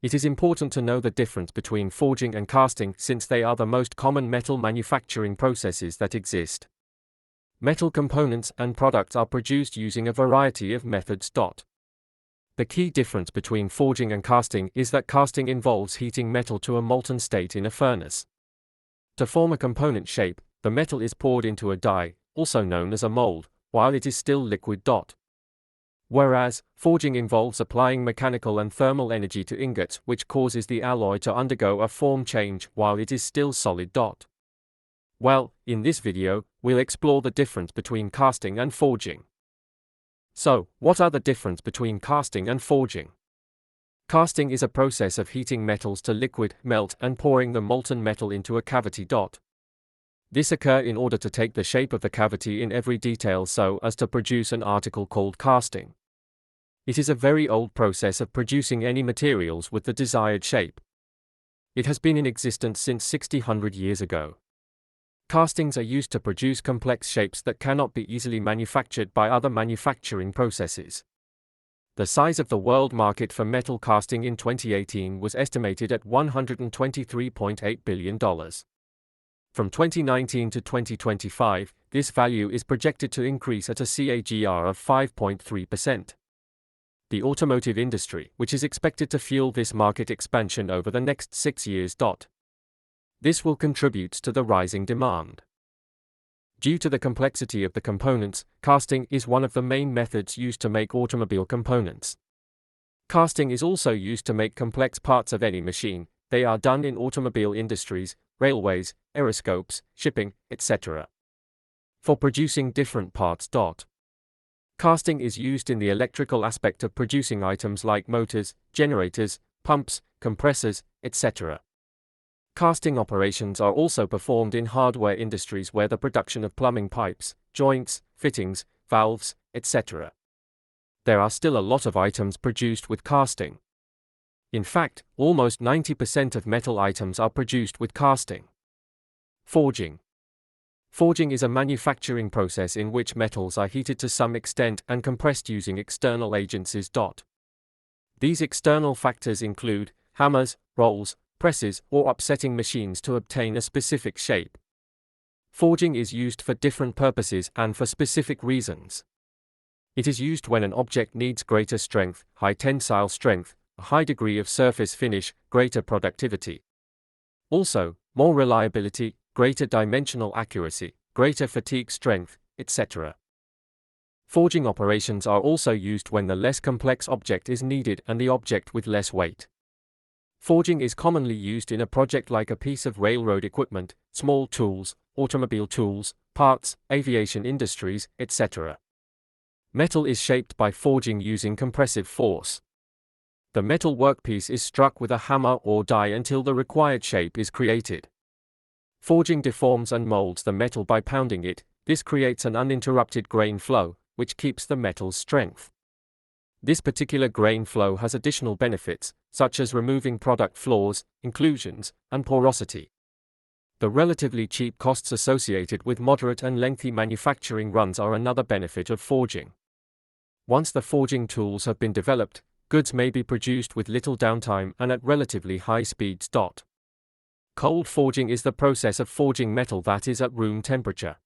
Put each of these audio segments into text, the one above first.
It is important to know the difference between forging and casting since they are the most common metal manufacturing processes that exist. Metal components and products are produced using a variety of methods. The key difference between forging and casting is that casting involves heating metal to a molten state in a furnace. To form a component shape, the metal is poured into a die, also known as a mold, while it is still liquid. Whereas, forging involves applying mechanical and thermal energy to ingots, which causes the alloy to undergo a form change while it is still solid. Well, in this video, we'll explore the difference between casting and forging. So, what are the difference between casting and forging? Casting is a process of heating metals to liquid, melt, and pouring the molten metal into a cavity. This occurs in order to take the shape of the cavity in every detail so as to produce an article called casting. It is a very old process of producing any materials with the desired shape. It has been in existence since 600 years ago. Castings are used to produce complex shapes that cannot be easily manufactured by other manufacturing processes. The size of the world market for metal casting in 2018 was estimated at $123.8 billion. From 2019 to 2025, this value is projected to increase at a CAGR of 5.3%. The automotive industry, which is expected to fuel this market expansion over the next 6 years. This will contribute to the rising demand. Due to the complexity of the components, casting is one of the main methods used to make automobile components. Casting is also used to make complex parts of any machine. They are done in automobile industries, railways, aeroscopes, shipping, etc. For producing different parts. Casting is used in the electrical aspect of producing items like motors, generators, pumps, compressors, etc. Casting operations are also performed in hardware industries where the production of plumbing pipes, joints, fittings, valves, etc. There are still a lot of items produced with casting. In fact, almost 90% of metal items are produced with casting. Forging. Forging is a manufacturing process in which metals are heated to some extent and compressed using external agencies. These external factors include hammers, rolls, presses, or upsetting machines to obtain a specific shape. Forging is used for different purposes and for specific reasons. It is used when an object needs greater strength, high tensile strength, a high degree of surface finish, greater productivity. Also, more reliability, greater dimensional accuracy, greater fatigue strength, etc. Forging operations are also used when the less complex object is needed and the object with less weight. Forging is commonly used in a project like a piece of railroad equipment, small tools, automobile tools, parts, aviation industries, etc. Metal is shaped by forging using compressive force. The metal workpiece is struck with a hammer or die until the required shape is created. Forging deforms and molds the metal by pounding it. This creates an uninterrupted grain flow, which keeps the metal's strength. This particular grain flow has additional benefits, such as removing product flaws, inclusions, and porosity. The relatively cheap costs associated with moderate and lengthy manufacturing runs are another benefit of forging. Once the forging tools have been developed, goods may be produced with little downtime and at relatively high speeds. Cold forging is the process of forging metal that is at room temperature.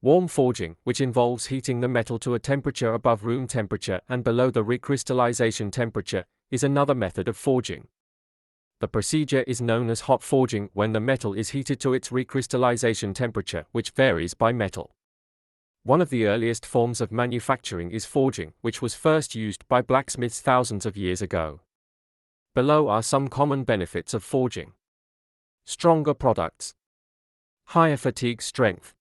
Warm forging, which involves heating the metal to a temperature above room temperature and below the recrystallization temperature, is another method of forging. The procedure is known as hot forging when the metal is heated to its recrystallization temperature, which varies by metal. One of the earliest forms of manufacturing is forging, which was first used by blacksmiths thousands of years ago. Below are some common benefits of forging. Stronger products. Higher fatigue strength.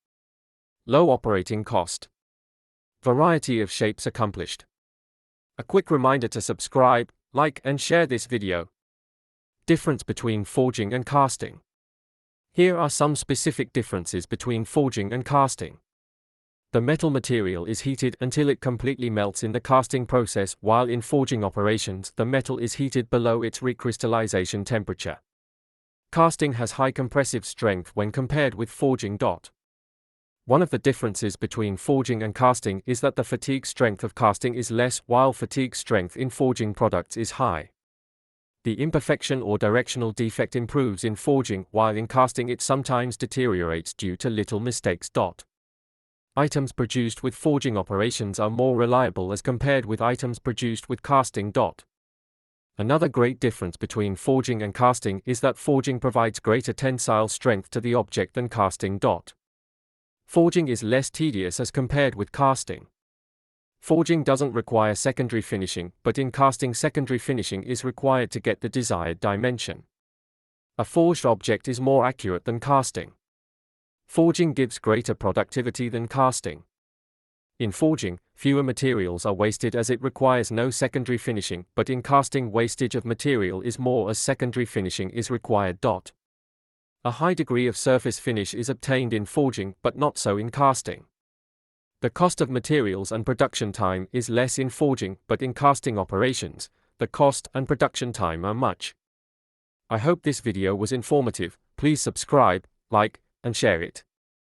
Low operating cost. Variety of shapes accomplished. A quick reminder to subscribe, like and share this video. Difference between forging and casting. Here are some specific differences between forging and casting. The metal material is heated until it completely melts in the casting process, while in forging operations the metal is heated below its recrystallization temperature. Casting has high compressive strength when compared with forging. One of the differences between forging and casting is that the fatigue strength of casting is less, while fatigue strength in forging products is high. The imperfection or directional defect improves in forging, while in casting it sometimes deteriorates due to little mistakes. Items produced with forging operations are more reliable as compared with items produced with casting. Another great difference between forging and casting is that forging provides greater tensile strength to the object than casting. Forging is less tedious as compared with casting. Forging doesn't require secondary finishing, but in casting secondary finishing is required to get the desired dimension. A forged object is more accurate than casting. Forging gives greater productivity than casting. In forging, fewer materials are wasted as it requires no secondary finishing, but in casting wastage of material is more as secondary finishing is required. A high degree of surface finish is obtained in forging, but not so in casting. The cost of materials and production time is less in forging, but in casting operations, the cost and production time are much. I hope this video was informative. Please subscribe, like, and share it.